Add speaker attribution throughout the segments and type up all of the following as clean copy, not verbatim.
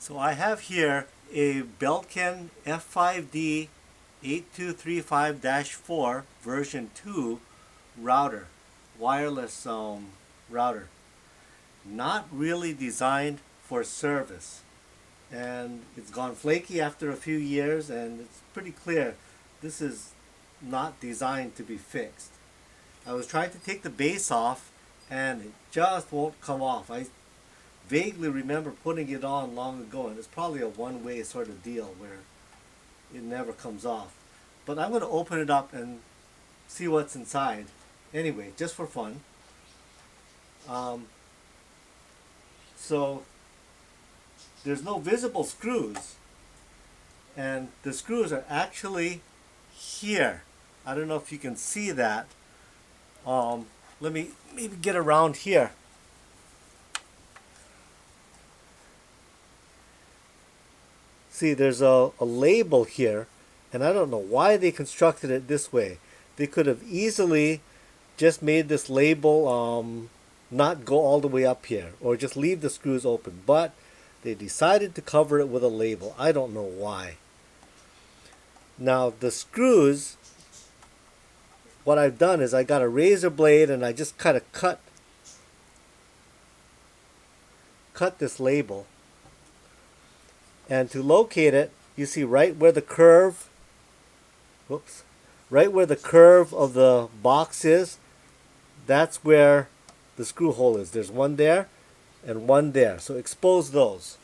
Speaker 1: So I have here a Belkin F5D 8235-4 version 2 router, wireless router. Not really designed for service. And it's gone flaky after a few years, and it's pretty clear this is not designed to be fixed. I was trying to take the base off and it just won't come off. I vaguely remember putting it on long ago, and it's probably a one-way sort of deal where it never comes off. But I'm going to open it up and see what's inside anyway, just for fun. So there's no visible screws, and the screws are actually here. I don't know if you can see that. Let me maybe get around here. See, there's a label here, and I don't know why they constructed it this way. They could have easily just made this label not go all the way up here, or just leave the screws open, but they decided to cover it with a label. I don't know why. Now the screws, what I've done is I got a razor blade and I just kind of cut this label. And to locate it, you see right where the curve, right where the curve of the box is, that's where the screw hole is. There's one there and one there. So expose those.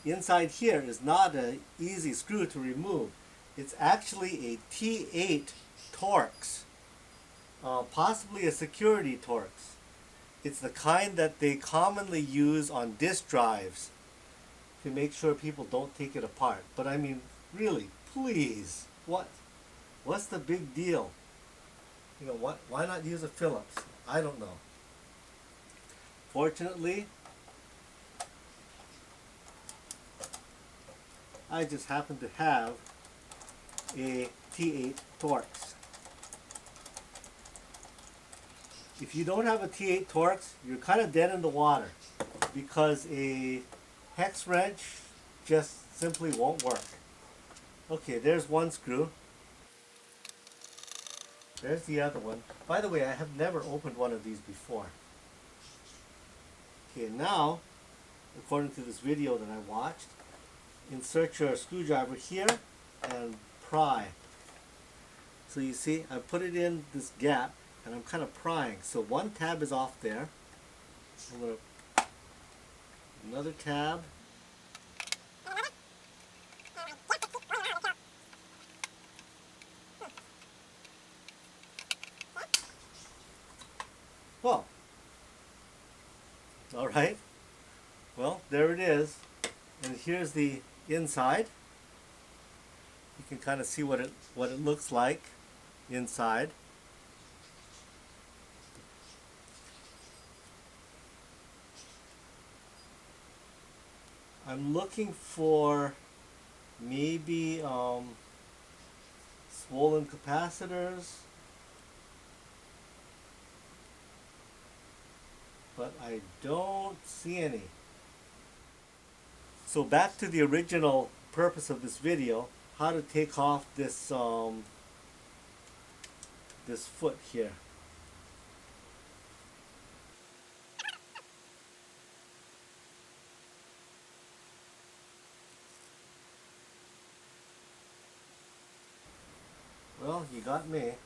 Speaker 1: Inside here is not an easy screw to remove. It's actually a T-8 Torx, possibly a security Torx. It's the kind that they commonly use on disk drives to make sure people don't take it apart. But I mean, really, please, what's the big deal? You know, why not use a Phillips? I don't know. Fortunately, I just happen to have a T-8 Torx. If you don't have a T-8 Torx, you're kind of dead in the water, because a hex wrench just simply won't work. Okay, there's one screw. There's the other one. By the way, I have never opened one of these before. Okay, now, according to this video that I watched, insert your screwdriver here and pry. So you see, I put it in this gap and I'm kind of prying. So one tab is off there. I'm going to another tab. Well, all right. Well, there it is. And here's the inside. You can kind of see what it looks like inside. I'm looking for maybe swollen capacitors, but I don't see any. So back to the original purpose of this video, how to take off this this foot here. Well, you got me.